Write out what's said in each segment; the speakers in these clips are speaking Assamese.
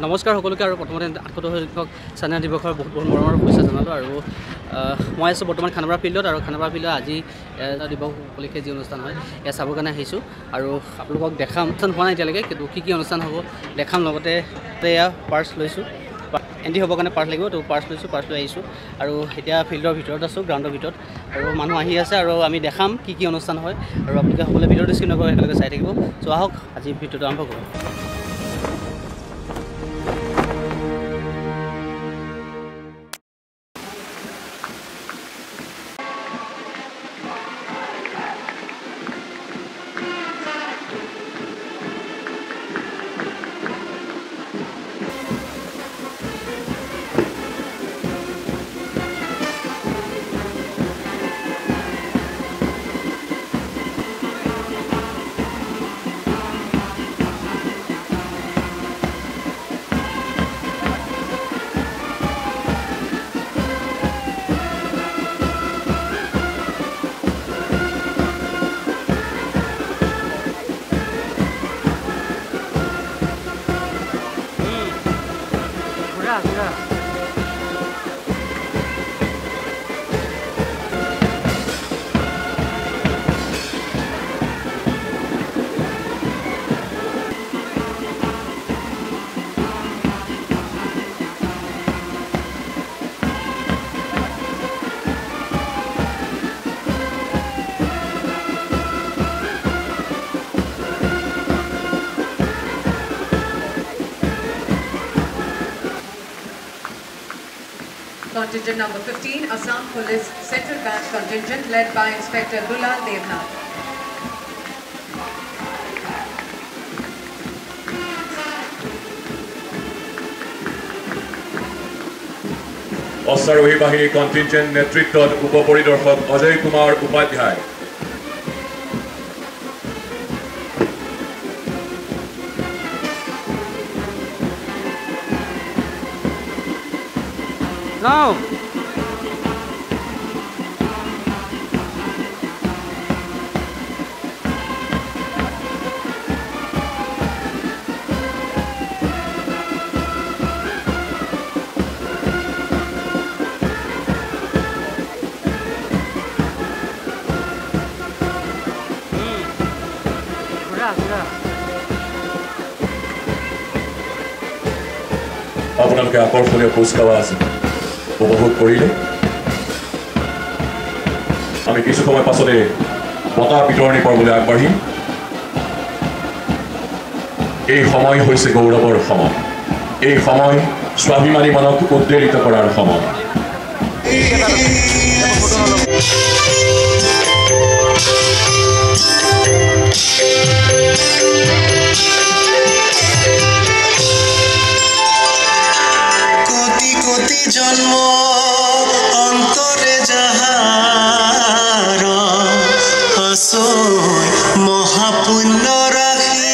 নমস্কাৰ সকলোকে আৰু প্ৰথমতে ৭৮ সংখ্যক স্বাধীনতা দিৱসৰ বহুত বহুত মৰমৰ শুভেচ্ছা জনালোঁ আৰু মই আছোঁ বৰ্তমান খানাপাৰা ফিল্ডত আৰু খানাপাৰা ফিল্ডত আজি দিৱস উপলক্ষে যি অনুষ্ঠান হয় এয়া চাবৰ কাৰণে আহিছোঁ আৰু আপোনালোকক দেখাম অনুষ্ঠান হোৱা নাই এতিয়ালৈকে কিন্তু কি অনুষ্ঠান হ'ব দেখাম লগতে এয়া পাৰ্চ লৈছোঁ এণ্ট্ৰি হ'বৰ কাৰণে পাৰ্চ লাগিব তো পাৰ্চ লৈছোঁ পাৰ্চ লৈ আহিছোঁ আৰু এতিয়া ফিল্ডৰ ভিতৰত আছোঁ গ্ৰাউণ্ডৰ ভিতৰত আৰু মানুহ আহি আছে আৰু আমি দেখাম কি অনুষ্ঠান হয় আৰু আপোনালোকে সকলোৱে ভিডিঅ'টো স্ক্ৰীন নকৰে একেলগে চাই থাকিব চ' আহক আজি ভিডিঅ'টো আৰম্ভ কৰোঁ Contingent number 15, Assam Police Central Bank Contingent led by Inspector Dulal Devnath. অশ্বাৰোহী বাহিনী কণ্টিনজেণ্ট নেতৃত্বত উপপৰিদৰ্শক অজয় কুমাৰ উপাধ্যায় Now আপোনালোকে আকৰ্ষণীয় কুচকাৱাজ উপভোগ কৰিলে আমি কিছু সময় পাছতে বঁটা বিতৰণি কৰিবলৈ আগবাঢ়িম এই সময় হৈছে গৌৰৱৰ সময় এই সময় স্বাভিমানী মনক উদ্বেলিত কৰাৰ সময় জন্ম অন্তৰে যাহাৰ আছৈ মহাপুণ্য ৰাখি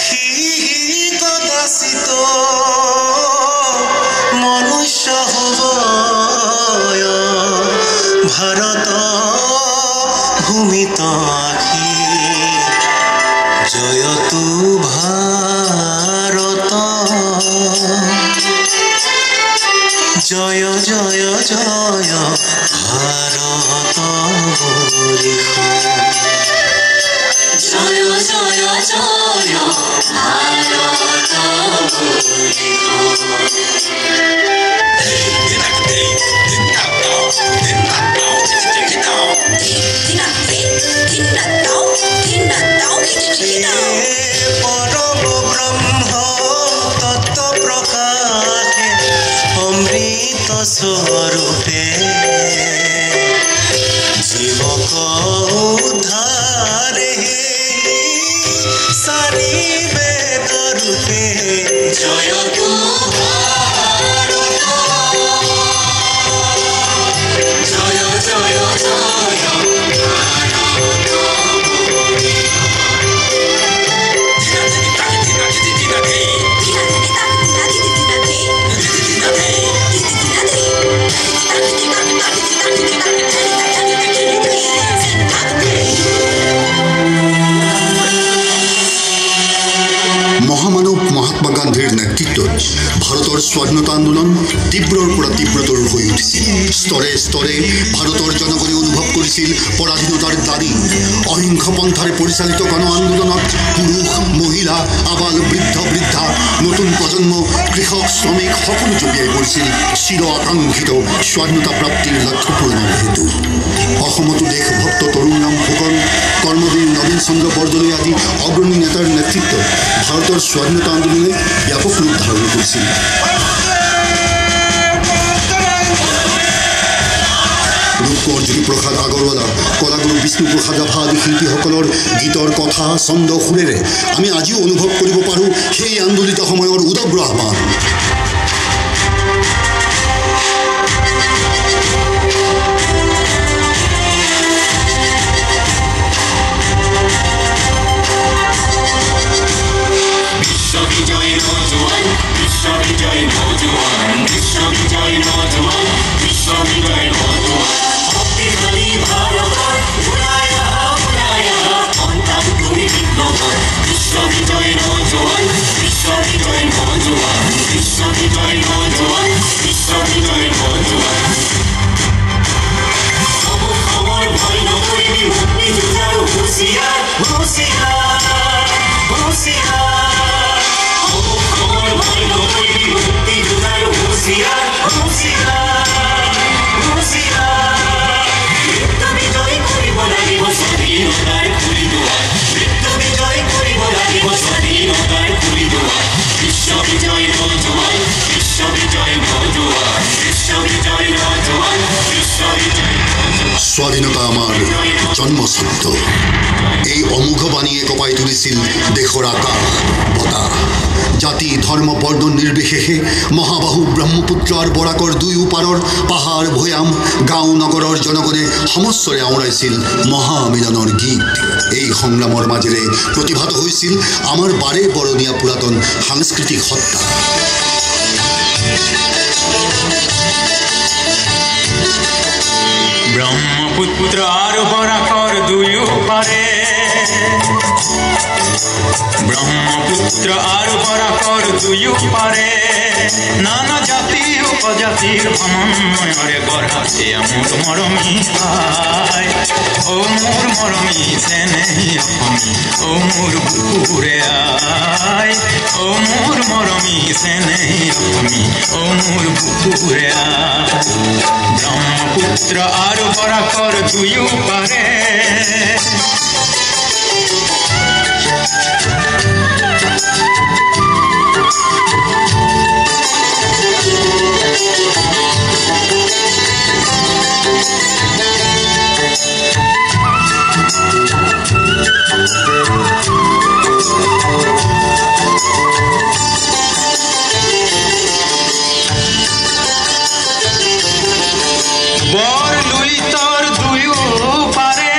সি কদাচিত মনুষ্য হ'ব ভাৰত ভূমিত আখি জয়তু ভাৰত জয় জয় জয় ভাৰত বৰিষ জয় জয় জয় ভাৰত পৰম ব্ৰহ্ম তত্ত্ব প্ৰকাশে অমৃত স্বৰূপে জীৱক উদ্ধাৰে চাৰি বেদ ৰূপে জয়তু ভাৰত জয় জয় জয় মহামানৱ মহাত্মা গান্ধী ভাৰতৰ স্বাধীনতা আন্দোলন তীব্ৰৰ পৰা তীব্ৰতৰ হৈ উঠিছিল। স্তৰে স্তৰে ভাৰতৰ জনগণে অনুভৱ কৰিছিল পৰাধীনতাৰ দাবী। অহিংস পন্থাৰে পৰিচালিত গণ আন্দোলনত পুৰুষ, মহিলা, আবাল, বৃদ্ধ, বৃদ্ধা, নতুন প্ৰজন্ম, কৃষক, শ্ৰমিক সকলো জপিয়াই পৰিছিল চিৰ আকাংক্ষিত স্বাধীনতা প্ৰাপ্তিৰ লক্ষ্য পূৰণৰ হেতু। অসমতো দেশভক্ত তৰুণৰাম ফুকন, কৰ্মবীৰ নবীন চন্দ্ৰ বৰদলৈ আদি অগ্ৰণী নেতাৰ নেতৃত্বত ভাৰতৰ স্বাধীনতা আন্দোলনে ব্যাপক ৰূপ ধাৰণ কৰিছিল। ৰূপকোঁৱৰ জ্যোতিপ্ৰসাদ আগৰৱালা, কলাগুৰু বিষ্ণুপ্ৰসাদ ৰাভা আদি শিল্পীসকলৰ গীতৰ কথা, ছন্দ, সুৰেৰে আমি আজিও অনুভৱ কৰিব পাৰোঁ সেই আন্দোলিত সময়ৰ উদগ্ৰ আহ্বান। স্বাধীনতা আমাৰ জন্মস্বত্ব। এই অমোঘ বাণীয়ে কঁপাই তুলিছিল দেশৰ আকাশ বতাহ। জাতি, ধৰ্ম, বৰ্ণ নিৰ্বিশেষে মহাবাহু ব্ৰহ্মপুত্ৰ আৰু বৰাকৰ দুয়ো পাৰৰ পাহাৰ, ভৈয়াম, গাঁও, নগৰৰ জনগণে সমস্বৰে আওৰাইছিল মহামিলনৰ গীত। এই সংগ্ৰামৰ মাজেৰে প্ৰতিভাত হৈছিল আমাৰ বাৰে বৰণীয়া পুৰাতন সাংস্কৃতিক সত্তা। ব্ৰহ্মপুত্ৰ আৰু বৰাকৰ দুয়ো পাৰে, ব্ৰহ্মপুত্ৰ আৰু বৰাকৰ দুয়ো পাৰে, নানা জাতি উপজাতিৰ সমন্বয়ৰে গঢ়া এয়া মোৰ মৰমী আই। অ মোৰ মৰমী চেনেহী অসমী, অ মোৰ বুকুৰে আই। অ মোৰ মৰমী চেনেহী অসমী, অ মোৰ বুকুৰে আই। ব্ৰহ্মপুত্ৰ আৰু বৰাকৰ দুয়ো পাৰে, বৰ লুইতৰ দুয়ো পাৰে,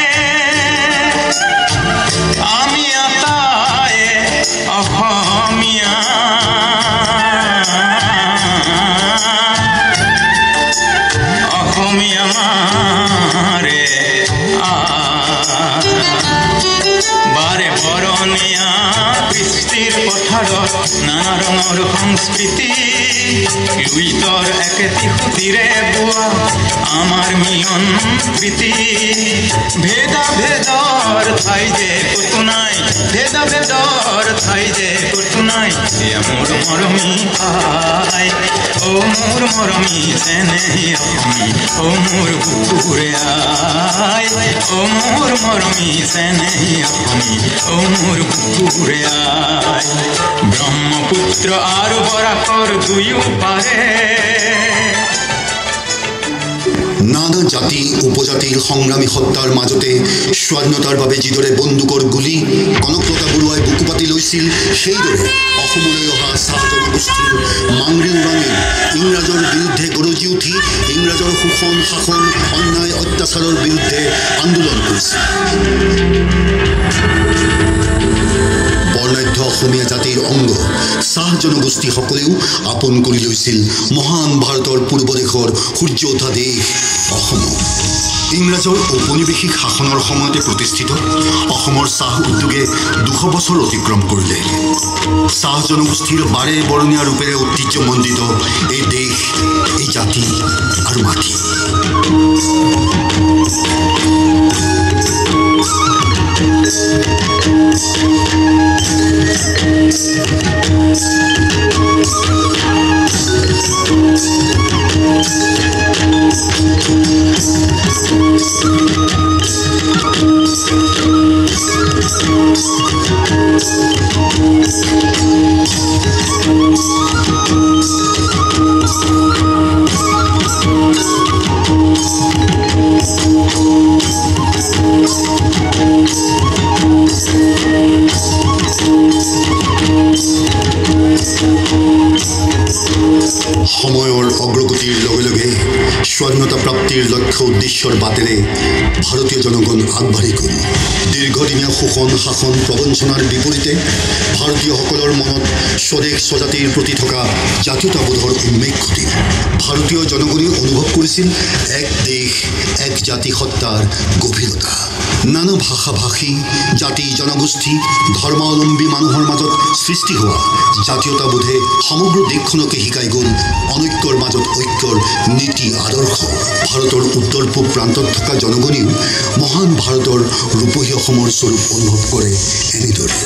আমি আটাই অসমীয়া। অসমীয়া মাৰে বাৰে বৰণীয়া কৃষ্টিৰ পথাৰত নানা ৰঙৰ সংস্কৃতি। লুইতৰ একেটি সুতিৰে বোৱা আমাৰ মিলন প্ৰীতি। ভেদা ভেদৰ ঠাই যে কতো নাই, ভেদা ভেদৰ ঠাই যে কতো নাই, এয়া মোৰ মৰমী আই। অ মোৰ মৰমী চেনেহী অসমী, অ মোৰ বুকুৰে আই। অ মোৰ মৰমী চেনেহী অসমী, অ মোৰ বুকুৰে আই। ব্ৰহ্মপুত্ৰ আৰু বৰাকৰ দুয়ো পাৰে, নানা জাতি উপজাতিৰ সংগ্ৰামী সত্তাৰ মাজতে স্বাধীনতাৰ বাবে যিদৰে বন্দুকৰ গুলী কনকলতা বৰুৱাই বুকু পাতি লৈছিল, সেইদৰে অসমলৈ অহা চাহ জনগোষ্ঠীৰ মাংৰি উৰাঙে ইংৰাজৰ বিৰুদ্ধে গৰজি উঠি ইংৰাজৰ শোষণ, শাসন, অন্যায়, অত্যাচাৰৰ বিৰুদ্ধে আন্দোলন কৰিছিল। বৰ্ণাঢ্য অসমীয়া জাতিৰ অংগ চাহ জনগোষ্ঠীসকলেও আপোন কৰি লৈছিল মহান ভাৰতৰ পূৰ্বদেশৰ সূৰ্য উঠা দেশ অসম ইংৰাজৰ ঔপনিৱেশিক শাসনৰ সময়তে প্ৰতিষ্ঠিত অসমৰ চাহ উদ্যোগে 200 বছৰ অতিক্ৰম কৰিলে চাহ জনগোষ্ঠীৰ বাৰে বৰণীয়া ৰূপেৰে ঐতিহ্যমণ্ডিত এই দেশ এই জাতি আৰু মাটি সময়ৰ অগ্ৰগতিৰ লগে লগে স্বাধীনতা প্ৰাপ্তিৰ লক্ষ্য উদ্দেশ্যৰ বাটেৰে ভাৰতীয় জনগণ আগবাঢ়ি গ'ল দীৰ্ঘদিনীয়া শোষণ শাসন প্ৰবঞ্চনাৰ বিপৰীতে ভাৰতীয়সকলৰ মনত স্বদেশ স্বজাতিৰ প্ৰতি থকা জাতীয়তাবোধৰ উন্মেষ ঘটিল ভাৰতীয় জনগণে অনুভৱ কৰিছিল এক দেশ এক জাতি সত্তাৰ গভীৰতা নানা ভাষা ভাষী জাতি জনগোষ্ঠী ধৰ্মাৱলম্বী মানুহৰ মাজত সৃষ্টি হোৱা জাতীয়তাবোধে সমগ্ৰ দেশখনকে শিকাই গ'ল অনৈক্যৰ মাজত ঐক্যৰ নীতি আদৰ্শ ভাৰতৰ উত্তৰ পূব প্ৰান্তত থকা জনগণেও মহান ভাৰতৰ ৰূপহী অসমৰ স্বৰূপ অনুভৱ কৰে এনেদৰে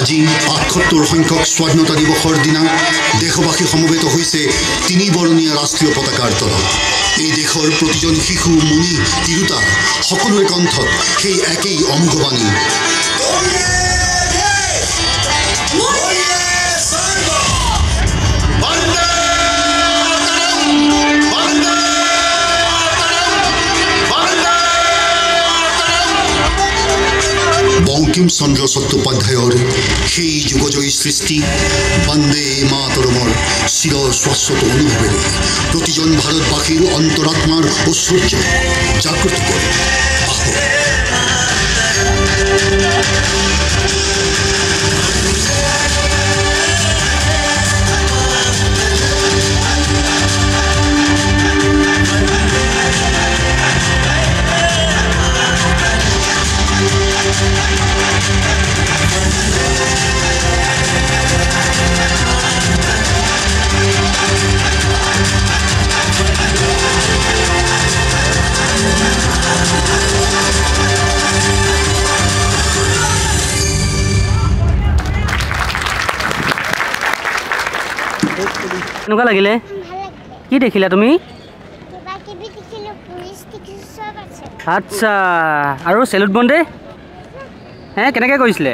আজি ৭৮ সংখ্যক স্বাধীনতা দিৱসৰ দিনা দেশবাসী সমবেত হৈছে তিনি বৰণীয়া ৰাষ্ট্ৰীয় পতাকাৰ তলত এই দেশৰ প্ৰতিজন শিশু মুনি তিৰোতা সকলোৰে কণ্ঠত সেই একেই অমোঘবাণী বঙ্কিম চন্দ্ৰ চট্টোপাধ্যায়ৰ সেই যুগজয়ী সৃষ্টি বন্দে মাতৰমৰ চিৰ শাশ্বত অনুভৱেৰে প্ৰতিজন ভাৰতবাসীৰ অন্তৰাত্মাৰ ঐশ্বৰ্য জাগ্ৰত কৰে। কেনেকুৱা লাগিলে কি দেখিলা তুমি আচ্ছা আৰু চেলুট বন্দে হে কেনেকৈ কৰিছিলে